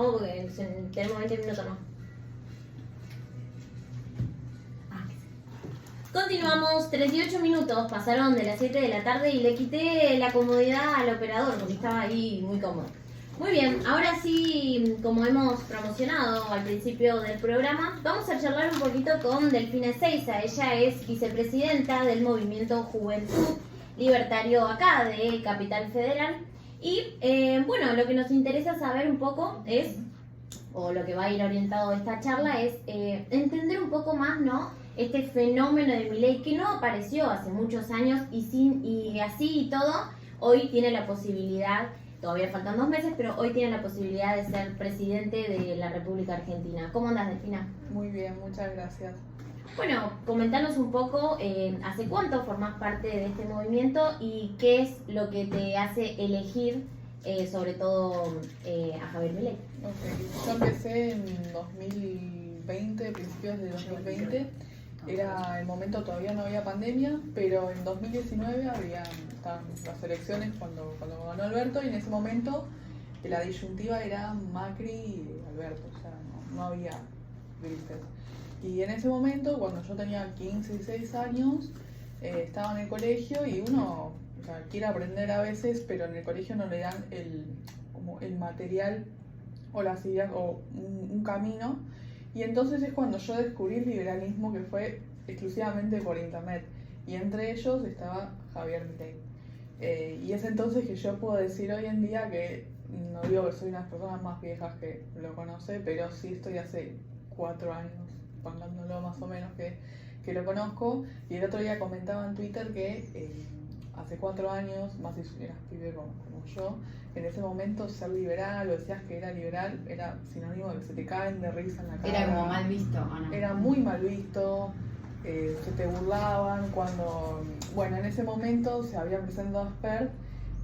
nuevo porque tenemos 20 minutos más. Continuamos, 38 minutos pasaron de las 7 de la tarde y le quité la comodidad al operador porque estaba ahí muy cómodo. Muy bien, ahora sí, como hemos promocionado al principio del programa, vamos a charlar un poquito con Delfina Ezeiza. Ella es vicepresidenta del Movimiento Juventud Libertario acá de Capital Federal. Y bueno, lo que nos interesa saber un poco es, o lo que va a ir orientado esta charla es entender un poco más, ¿no?, este fenómeno de Milei que no apareció hace muchos años y así y todo, hoy tiene la posibilidad, todavía faltan 2 meses, pero hoy tiene la posibilidad de ser presidente de la República Argentina. ¿Cómo andas, Delfina? Muy bien, muchas gracias. Bueno, comentanos un poco, ¿hace cuánto formás parte de este movimiento y qué es lo que te hace elegir, sobre todo, a Javier Milei? Okay. Yo empecé en 2020, principios de 2020. Era el momento, todavía no había pandemia, pero en 2019 estaban las elecciones cuando ganó Alberto, y en ese momento la disyuntiva era Macri y Alberto, o sea, no había grises. Y en ese momento, cuando yo tenía 15, 16 años, estaba en el colegio y uno, o sea, quiere aprender a veces, pero en el colegio no le dan como el material o las ideas o un camino. Y entonces es cuando yo descubrí el liberalismo, que fue exclusivamente por internet. Y entre ellos estaba Javier Milei. Y es entonces que yo puedo decir hoy en día que, no digo que soy una de las personas más viejas que lo conoce, pero sí estoy hace 4 años, pongándolo más o menos, que lo conozco. Y el otro día comentaba en Twitter que hace 4 años, más si eras pibe como yo, en ese momento ser liberal o decías que era liberal era sinónimo de que se te caen de risa en la cara. Era como mal visto, ¿o no? Era muy mal visto, se te burlaban cuando... Bueno, en ese momento se había presentado Asper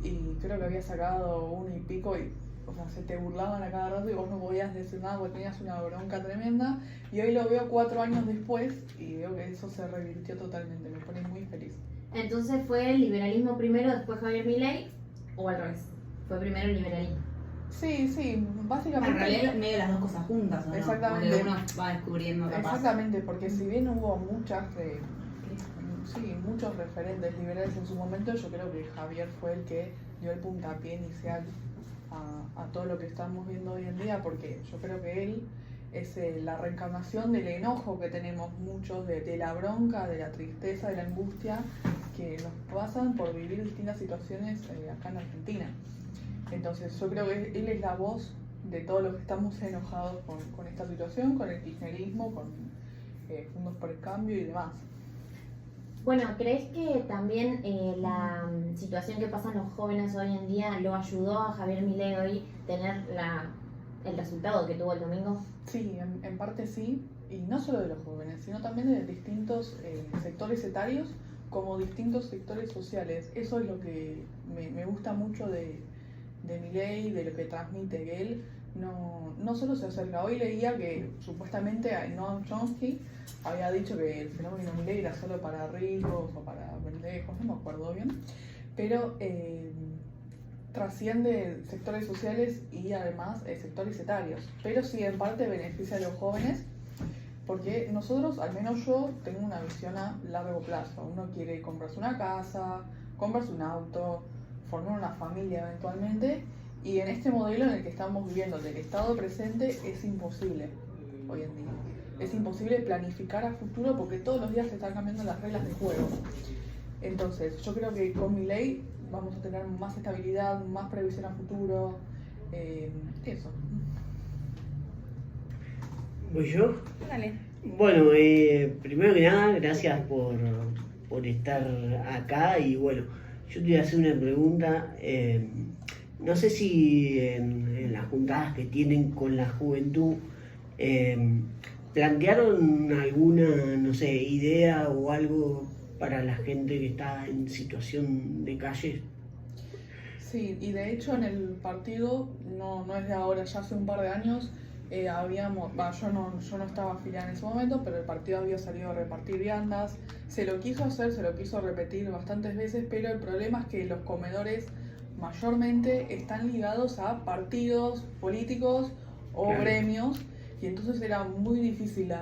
y creo que había sacado 1 y pico y, o sea, se te burlaban a cada rato y vos no podías decir nada porque tenías una bronca tremenda. Y hoy lo veo 4 años después y veo que eso se revirtió totalmente, me pone muy feliz. Entonces, ¿fue el liberalismo primero, después Javier Milei, o al revés? ¿Fue primero el liberalismo? Sí, básicamente... En realidad medio las 2 cosas juntas, ¿no? Exactamente. Donde uno va descubriendo capaz. Exactamente, porque si bien hubo muchos referentes liberales en su momento, yo creo que Javier fue el que dio el puntapié inicial a todo lo que estamos viendo hoy en día, porque yo creo que él es la reencarnación del enojo que tenemos muchos, de la bronca, de la tristeza, de la angustia que nos pasan por vivir distintas situaciones acá en Argentina. Entonces yo creo que él es la voz de todos los que estamos enojados con esta situación, con el kirchnerismo, con Juntos por el Cambio y demás. Bueno, ¿crees que también la situación que pasan los jóvenes hoy en día lo ayudó a Javier Milei hoy tener el resultado que tuvo el domingo? Sí, en parte sí, y no solo de los jóvenes, sino también de distintos sectores etarios, como distintos sectores sociales. Eso es lo que me gusta mucho de Milei, de lo que transmite, que él no solo se acerca. Hoy leía que supuestamente Noam Chomsky había dicho que el fenómeno Milei era solo para ricos o para pendejos, no me acuerdo bien, pero trasciende sectores sociales y además sectores etarios, pero sí en parte beneficia a los jóvenes, porque nosotros, al menos yo, tengo una visión a largo plazo. Uno quiere comprarse una casa, comprarse un auto, formar una familia eventualmente, y en este modelo en el que estamos viviendo del Estado presente es imposible hoy en día. Es imposible planificar a futuro porque todos los días se están cambiando las reglas de juego. Entonces, yo creo que con Milei vamos a tener más estabilidad, más previsión a futuro, eso. ¿Voy yo? Dale. Bueno, primero que nada, gracias por estar acá y bueno, yo te voy a hacer una pregunta. No sé si en las juntadas que tienen con la juventud plantearon alguna, no sé, idea o algo para la gente que está en situación de calle. Sí, y de hecho en el partido, no es de ahora, ya hace un par de años, yo no estaba afiliada en ese momento, pero el partido había salido a repartir viandas, se lo quiso hacer, se lo quiso repetir bastantes veces, pero el problema es que los comedores mayormente están ligados a partidos políticos o Claro. gremios, y entonces era muy difícil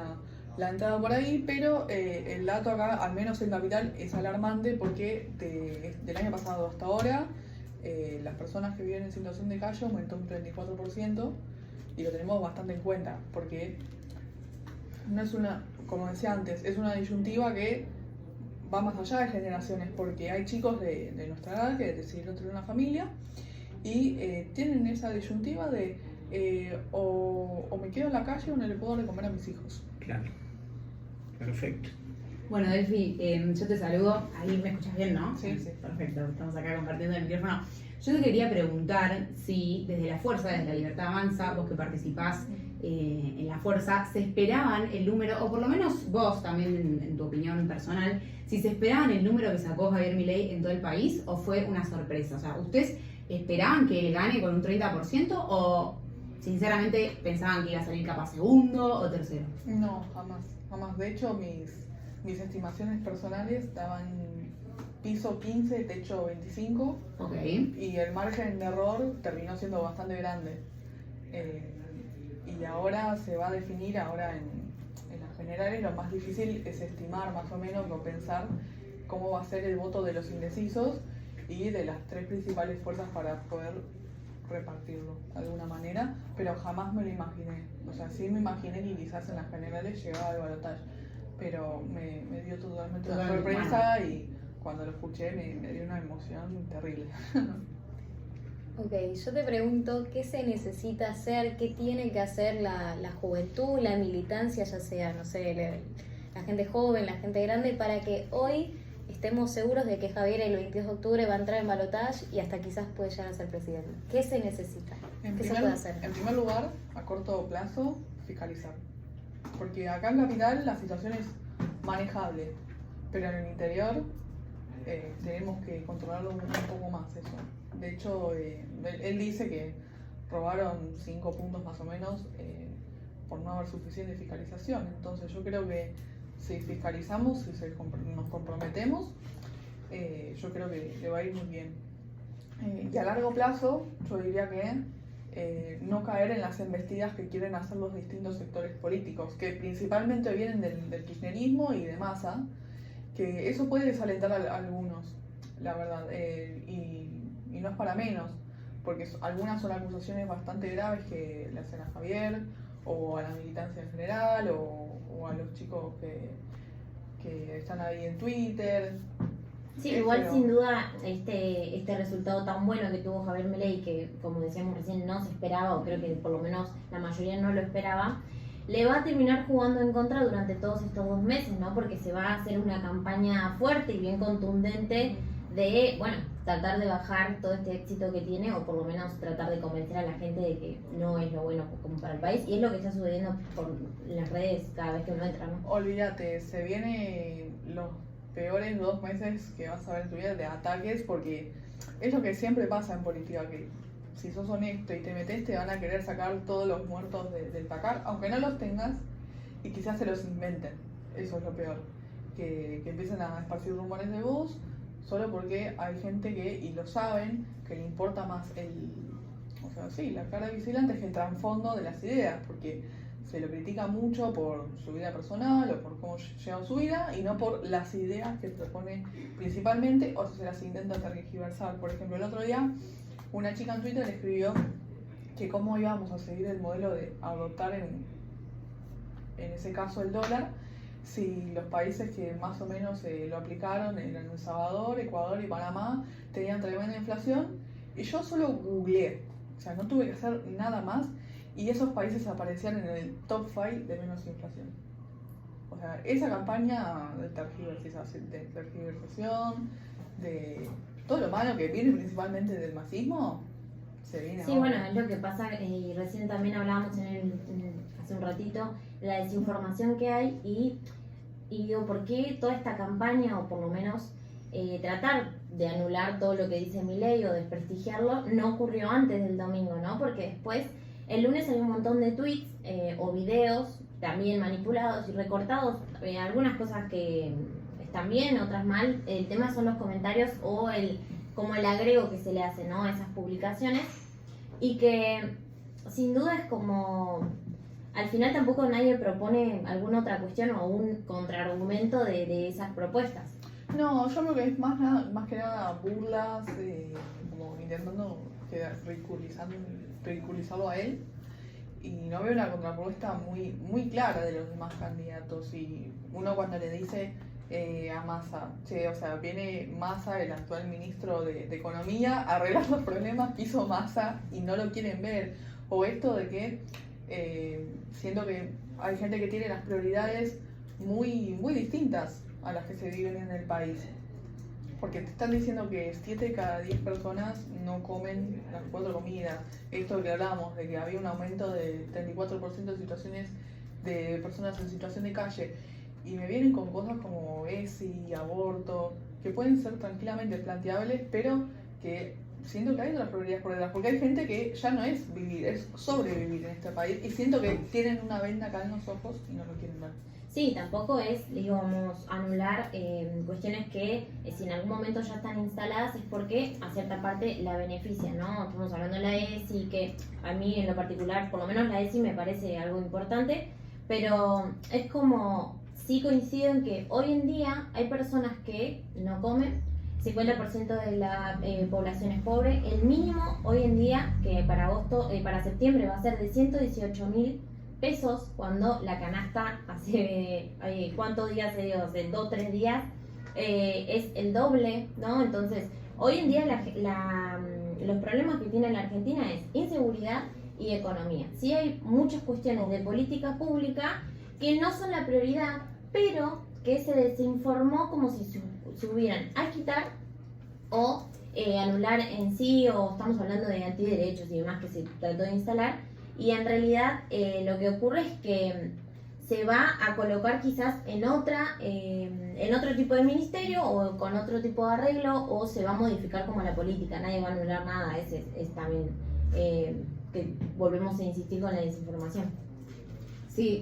la entrada por ahí, pero el dato acá, al menos en Capital, es alarmante porque del año pasado hasta ahora las personas que viven en situación de calle aumentó un 34% y lo tenemos bastante en cuenta porque no es una, como decía antes, es una disyuntiva que va más allá de generaciones porque hay chicos de nuestra edad que decidieron tener una familia y tienen esa disyuntiva de o me quedo en la calle o no le puedo dar de comer a mis hijos. Claro. Perfecto. Bueno, Delphi, yo te saludo. Ahí me escuchas bien, ¿no? Sí, sí. Perfecto, estamos acá compartiendo el micrófono. Yo te quería preguntar si desde la fuerza, desde la Libertad Avanza, vos que participás en la fuerza, se esperaban el número, o por lo menos vos también en tu opinión personal, si se esperaban el número que sacó Javier Milei en todo el país o fue una sorpresa. O sea, ¿ustedes esperaban que él gane con un 30% o sinceramente pensaban que iba a salir capaz segundo o tercero? No, jamás, jamás. De hecho, mis estimaciones personales daban piso 15, techo 25 Ok. y el margen de error terminó siendo bastante grande. Y ahora se va a definir, ahora en las generales, lo más difícil es estimar más o menos o pensar cómo va a ser el voto de los indecisos y de las tres principales fuerzas para poder repartirlo de alguna manera, pero jamás me lo imaginé. O sea, sí me imaginé que quizás en las generales llegaba al balotaje, pero me dio totalmente una sorpresa y cuando lo escuché me dio una emoción terrible. Ok, yo te pregunto, ¿qué se necesita hacer? ¿Qué tiene que hacer la juventud, la militancia, ya sea, no sé, la gente joven, la gente grande, para que hoy estemos seguros de que Javier el 22 de octubre va a entrar en balotaje y hasta quizás puede llegar a ser presidente? ¿Qué se necesita? ¿Qué se puede hacer? En primer lugar, a corto plazo, fiscalizar. Porque acá en Capital la situación es manejable, pero en el interior tenemos que controlarlo un poco más eso. De hecho, él dice que robaron 5 puntos más o menos por no haber suficiente fiscalización. Entonces yo creo que si fiscalizamos, si nos comprometemos, yo creo que le va a ir muy bien. Y a largo plazo, yo diría que no caer en las embestidas que quieren hacer los distintos sectores políticos, que principalmente vienen del kirchnerismo y de Massa, que eso puede desalentar a algunos, la verdad, y no es para menos, porque algunas son acusaciones bastante graves que le hacen a Javier, o a la militancia en general, o a los chicos que están ahí en Twitter. Sí, igual sin duda este resultado tan bueno que tuvo Javier Milei, que como decíamos recién no se esperaba, o creo que por lo menos la mayoría no lo esperaba, le va a terminar jugando en contra durante todos estos 2 meses, ¿no? Porque se va a hacer una campaña fuerte y bien contundente de, bueno, tratar de bajar todo este éxito que tiene, o por lo menos tratar de convencer a la gente de que no es lo bueno como para el país, y es lo que está sucediendo por las redes cada vez que uno entra, ¿no? Olvídate, se vienen los peores 2 meses que vas a ver en tu vida de ataques, porque es lo que siempre pasa en política, que si sos honesto y te metes te van a querer sacar todos los muertos del placar, aunque no los tengas, y quizás se los inventen. Eso es lo peor, que empiecen a esparcir rumores de vos solo porque hay gente que, y lo saben, que le importa más la cara visible antes que el trasfondo de las ideas, porque se lo critica mucho por su vida personal o por cómo lleva su vida y no por las ideas que propone principalmente, o si se las intenta tergiversar. Por ejemplo, el otro día una chica en Twitter escribió que cómo íbamos a seguir el modelo de adoptar en ese caso el dólar, si los países que más o menos lo aplicaron eran El Salvador, Ecuador y Panamá, tenían tremenda inflación, y yo solo googleé, o sea, no tuve que hacer nada más, y esos países aparecían en el top 5 de menos inflación. O sea, esa campaña de tergiversación, de todo lo malo que viene principalmente del masismo, se viene Sí, ahora. bueno, es lo que pasa, y recién también hablábamos hace un ratito, la desinformación que hay, y digo, ¿por qué toda esta campaña, o por lo menos tratar de anular todo lo que dice Milei o desprestigiarlo, no ocurrió antes del domingo, ¿no? Porque después, el lunes hay un montón de tweets o videos también manipulados y recortados, algunas cosas que están bien, otras mal. El tema son los comentarios o como el agrego que se le hace, ¿no?, a esas publicaciones, y que sin duda es como, al final tampoco nadie propone alguna otra cuestión o un contraargumento de esas propuestas. No, yo creo que es más que nada burlas, como intentando ridiculizarlo a él. Y no veo una contrapropuesta muy clara de los demás candidatos. Y uno cuando le dice a Massa, o sea, viene Massa, el actual ministro de Economía, a arreglar los problemas que hizo Massa y no lo quieren ver. O esto de que siento que hay gente que tiene las prioridades muy distintas a las que se viven en el país. Porque te están diciendo que 7 de cada 10 personas no comen las 4 comidas. Esto que hablábamos, de que había un aumento del 34% de situaciones de personas en situación de calle. Y me vienen con cosas como ESI, aborto, que pueden ser tranquilamente planteables, pero que siento que hay otras prioridades por detrás. Porque hay gente que ya no es vivir, es sobrevivir en este país. Y siento que tienen una venda acá en los ojos y no lo quieren ver. Sí, tampoco es, digamos, anular cuestiones que si en algún momento ya están instaladas es porque a cierta parte la beneficia, ¿no? Estamos hablando de la ESI, que a mí en lo particular, por lo menos la ESI me parece algo importante, pero es como, sí coincido en que hoy en día hay personas que no comen, 50% de la población es pobre, el mínimo hoy en día, que para septiembre va a ser de 118.000 pesos, cuando la canasta hace, ¿cuántos días se dio? Hace 2 o 3 días, es el doble, ¿no? Entonces, hoy en día los problemas que tiene la Argentina es inseguridad y economía. Sí hay muchas cuestiones de política pública que no son la prioridad, pero que se desinformó como si se hubieran a quitar o anular en sí, o estamos hablando de antiderechos y demás que se trató de instalar. Y en realidad lo que ocurre es que se va a colocar quizás en otro tipo de ministerio o con otro tipo de arreglo, o se va a modificar como la política. Nadie va a anular nada. Ese es también que volvemos a insistir con la desinformación. Sí,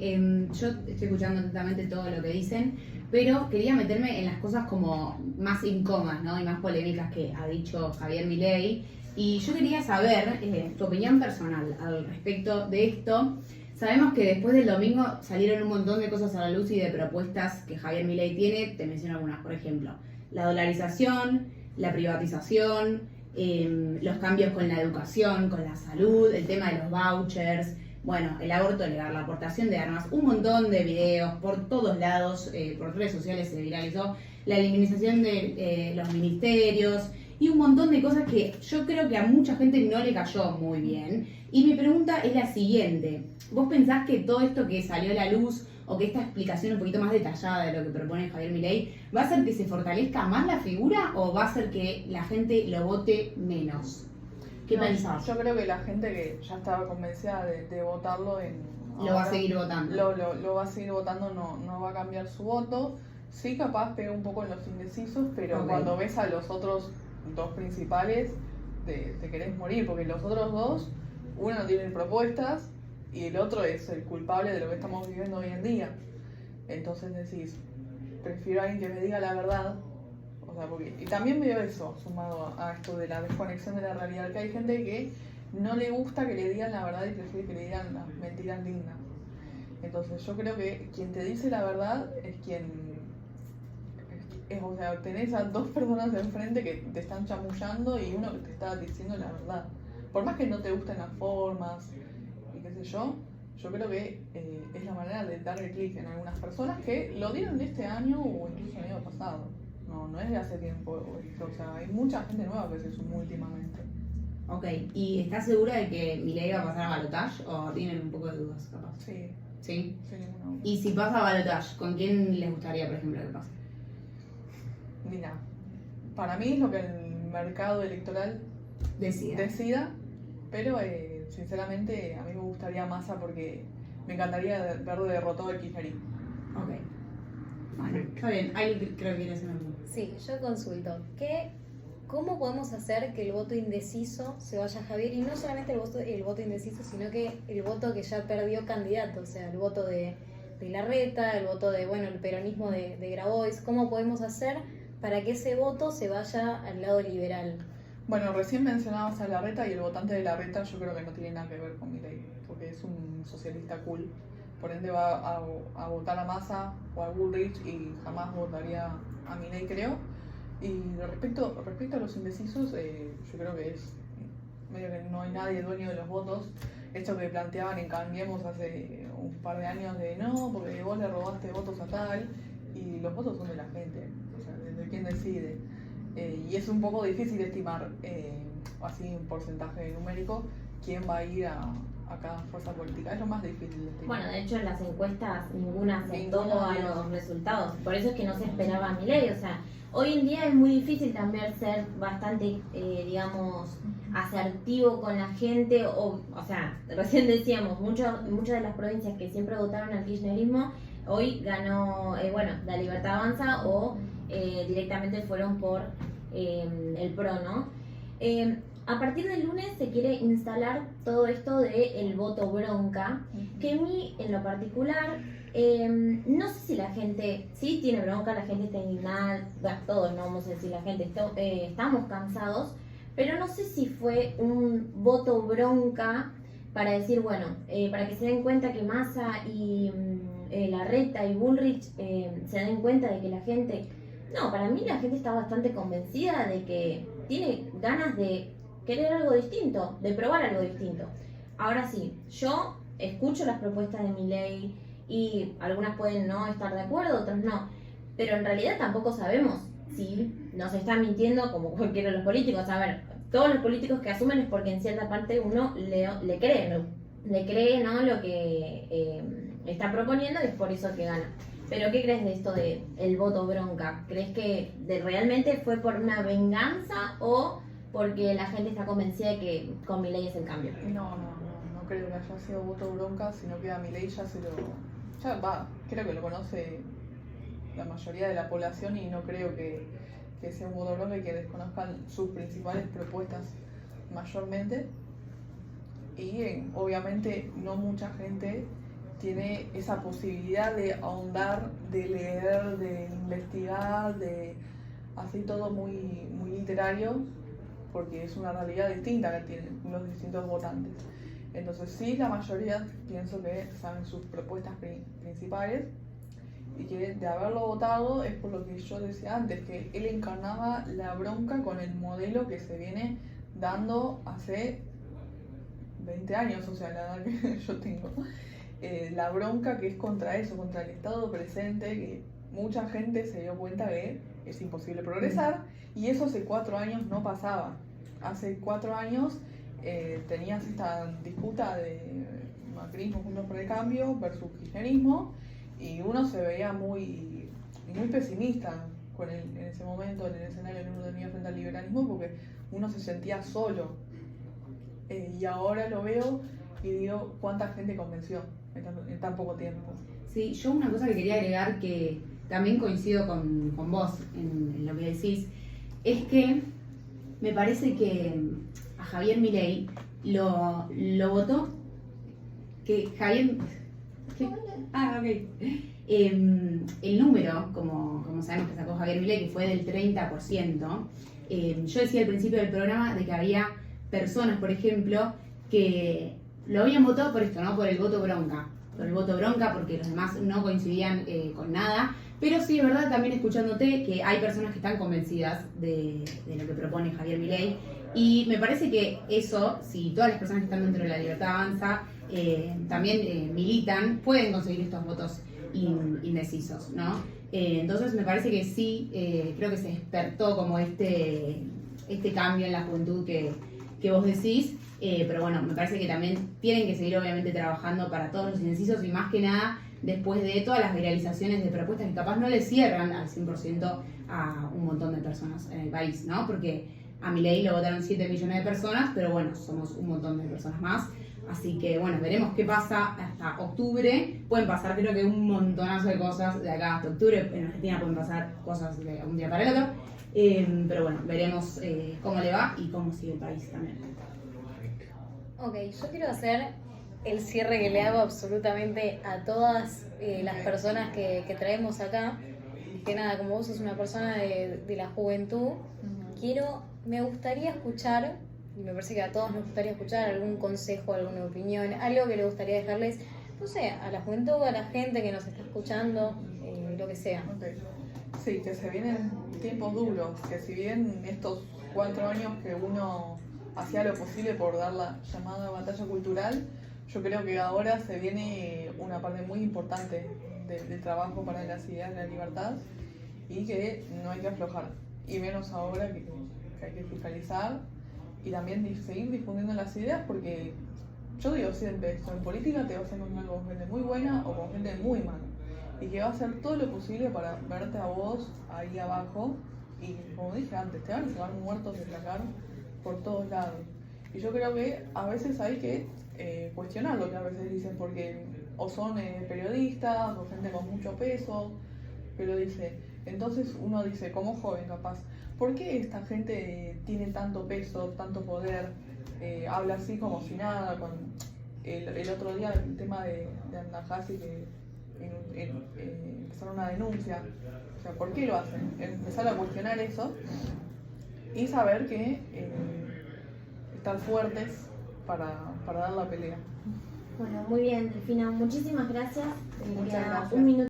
yo estoy escuchando atentamente todo lo que dicen, pero quería meterme en las cosas como más incómodas, ¿no? Y más polémicas que ha dicho Javier Milei. Y yo quería saber tu opinión personal al respecto de esto. Sabemos que después del domingo salieron un montón de cosas a la luz y de propuestas que Javier Milei tiene. Te menciono algunas, por ejemplo, la dolarización, la privatización, los cambios con la educación, con la salud, el tema de los vouchers, bueno, el aborto legal, la aportación de armas, un montón de videos por todos lados, por redes sociales se viralizó, la eliminación de los ministerios y un montón de cosas que yo creo que a mucha gente no le cayó muy bien. Y mi pregunta es la siguiente: ¿vos pensás que todo esto que salió a la luz, o que esta explicación un poquito más detallada de lo que propone Javier Milei, va a hacer que se fortalezca más la figura o va a hacer que la gente lo vote menos? ¿Qué pensás? Yo creo que la gente que ya estaba convencida de votarlo lo va a seguir votando. Lo va a seguir votando, no va a cambiar su voto. Sí, capaz pega un poco en los indecisos, pero cuando ves a los otros 2 principales, te querés morir, porque los otros 2, uno no tiene propuestas y el otro es el culpable de lo que estamos viviendo hoy en día. Entonces decís, prefiero a alguien que me diga la verdad. O sea, y también veo eso, sumado a esto de la desconexión de la realidad, que hay gente que no le gusta que le digan la verdad y prefiere que le digan las mentiras lindas. Entonces yo creo que quien te dice la verdad es quien... o sea, tenés a 2 personas enfrente que te están chamullando y uno que te está diciendo la verdad. Por más que no te gusten las formas y qué sé yo creo que es la manera de darle clic en algunas personas que lo dieron este año o incluso el año pasado. No es de hace tiempo. O sea, hay mucha gente nueva que se sumó últimamente. Ok, ¿y estás segura de que Milei va a pasar a balotaje o tienen un poco de dudas, capaz? Sí. ¿Sí? Sin ninguna duda. Y si pasa a balotaje, ¿con quién les gustaría, por ejemplo, que pase? Mira, para mí es lo que el mercado electoral decida, pero sinceramente a mí me gustaría Massa porque me encantaría verlo derrotado el kirchnerismo. Ok. Bueno, está bien. Ahí creo que quieres hacer algo. Sí, yo consulto. ¿Cómo podemos hacer que el voto indeciso se vaya a Javier? Y no solamente el voto indeciso, sino que el voto que ya perdió candidato, o sea, el voto de Larreta, el voto de, bueno, el peronismo de Grabois. ¿Cómo podemos hacer para que ese voto se vaya al lado liberal? Bueno, recién mencionabas a Larreta y el votante de Larreta yo creo que no tiene nada que ver con Milei, porque es un socialista cool, por ende va a votar a Massa o a Bullrich y jamás votaría a Milei, creo. Y respecto a los indecisos, yo creo que es medio que no hay nadie dueño de los votos. Esto que planteaban en Cambiemos hace un par de años de no, porque vos le robaste votos a tal, y los votos son de la gente, o sea, de quién decide. Y es un poco difícil estimar, así en porcentaje numérico, quién va a ir a cada fuerza política. Es lo más difícil de estimar. Bueno, de hecho en las encuestas ninguna aceptó Ninguna a dio. los resultados. Por eso es que no se esperaba a Milei. O sea, hoy en día es muy difícil también ser bastante, digamos, asertivo con la gente. O sea, recién decíamos, muchas de las provincias que siempre votaron al kirchnerismo, hoy ganó, bueno, La Libertad Avanza o directamente fueron por el PRO, ¿no? A partir del lunes se quiere instalar todo esto del voto bronca, que a mí en lo particular, no sé si la gente, sí tiene bronca, la gente está indignada, bueno, todos, no vamos a decir la gente, estamos cansados, pero no sé si fue un voto bronca para decir, bueno, para que se den cuenta que Massa y Larreta y Bullrich se den cuenta de que la gente... No, para mí la gente está bastante convencida de que tiene ganas de querer algo distinto, de probar algo distinto. Ahora sí, yo escucho las propuestas de Milei y algunas pueden no estar de acuerdo, otras no, pero en realidad tampoco sabemos si nos están mintiendo como cualquiera de los políticos. A ver, todos los políticos que asumen es porque en cierta parte uno le cree, ¿no? Lo que está proponiendo y es por eso que gana. Pero ¿qué crees de esto de el voto bronca? ¿Crees que realmente fue por una venganza o porque la gente está convencida de que con Milei es el cambio? No creo que haya sido voto bronca, sino que a Milei creo que lo conoce la mayoría de la población y no creo que sea un voto bronca y que desconozcan sus principales propuestas mayormente. Y obviamente no mucha gente tiene esa posibilidad de ahondar, de leer, de investigar, de así todo muy, muy literario, porque es una realidad distinta que tienen los distintos votantes. Entonces sí, la mayoría pienso que saben sus propuestas principales y que de haberlo votado es por lo que yo decía antes, que él encarnaba la bronca con el modelo que se viene dando hace 20 años, o sea, la edad que yo tengo. La bronca que es contra eso, contra el Estado presente, que mucha gente se dio cuenta que es imposible progresar, y eso hace 4 años no pasaba. Hace 4 años tenías esta disputa de macrismo, Juntos por el Cambio versus kirchnerismo, y uno se veía muy pesimista en ese momento, en el escenario que uno tenía frente al liberalismo, porque uno se sentía solo. Y ahora lo veo y digo, ¿cuánta gente convenció en tan poco tiempo? Sí, yo una cosa que quería agregar, que también coincido con vos en lo que decís, es que me parece que a Javier Milei lo votó, que Javier... ¿qué? Ah, ok. El número, como sabemos que sacó Javier Milei, que fue del 30%, yo decía al principio del programa de que había personas, por ejemplo, que lo habían votado por esto, ¿no? Por el voto bronca. Por el voto bronca, porque los demás no coincidían con nada. Pero sí, es verdad, también escuchándote, que hay personas que están convencidas de lo que propone Javier Milei. Y me parece que eso, si todas las personas que están dentro de La Libertad Avanza también militan, pueden conseguir estos votos indecisos, ¿no? Entonces me parece que sí, creo que se despertó como este cambio en la juventud que vos decís, pero bueno, me parece que también tienen que seguir obviamente trabajando para todos los indecisos y más que nada después de todas las viralizaciones de propuestas que capaz no le cierran al 100% a un montón de personas en el país, ¿no? Porque a Milei lo votaron 7 millones de personas, pero bueno, somos un montón de personas más. Así que bueno, veremos qué pasa hasta octubre. Pueden pasar creo que un montonazo de cosas de acá hasta octubre. En Argentina pueden pasar cosas de un día para el otro. Pero bueno, veremos cómo le va y cómo sigue el país también. Ok, yo quiero hacer el cierre que le hago absolutamente a todas las personas que traemos acá. Que nada, como vos sos una persona de la juventud, quiero me gustaría escuchar, y me parece que a todos nos gustaría escuchar algún consejo, alguna opinión, algo que le gustaría dejarles, no sé, a la juventud, a la gente que nos está escuchando, lo que sea. Ok. Sí, que se vienen tiempos duros, que si bien estos 4 años que uno hacía lo posible por dar la llamada batalla cultural, yo creo que ahora se viene una parte muy importante del trabajo para las ideas de la libertad y que no hay que aflojar, y menos ahora que hay que fiscalizar y también seguir difundiendo las ideas, porque yo digo siempre esto, en política te vas a encontrar con gente muy buena o con gente muy mala, y que va a hacer todo lo posible para verte a vos ahí abajo, y como dije antes, te van a llevar muertos de placar por todos lados. Y yo creo que a veces hay que cuestionar lo que a veces dicen, porque o son periodistas o gente con mucho peso, pero entonces uno dice, como joven capaz, ¿por qué esta gente tiene tanto peso, tanto poder, habla así como si nada? Con el otro día el tema de Andajasi, que empezaron una denuncia, o sea, ¿por qué lo hacen? Empezar a cuestionar eso y saber que estar fuertes para dar la pelea. Bueno, muy bien, Delfina, muchísimas gracias. Muchas Queda gracias. un minuto.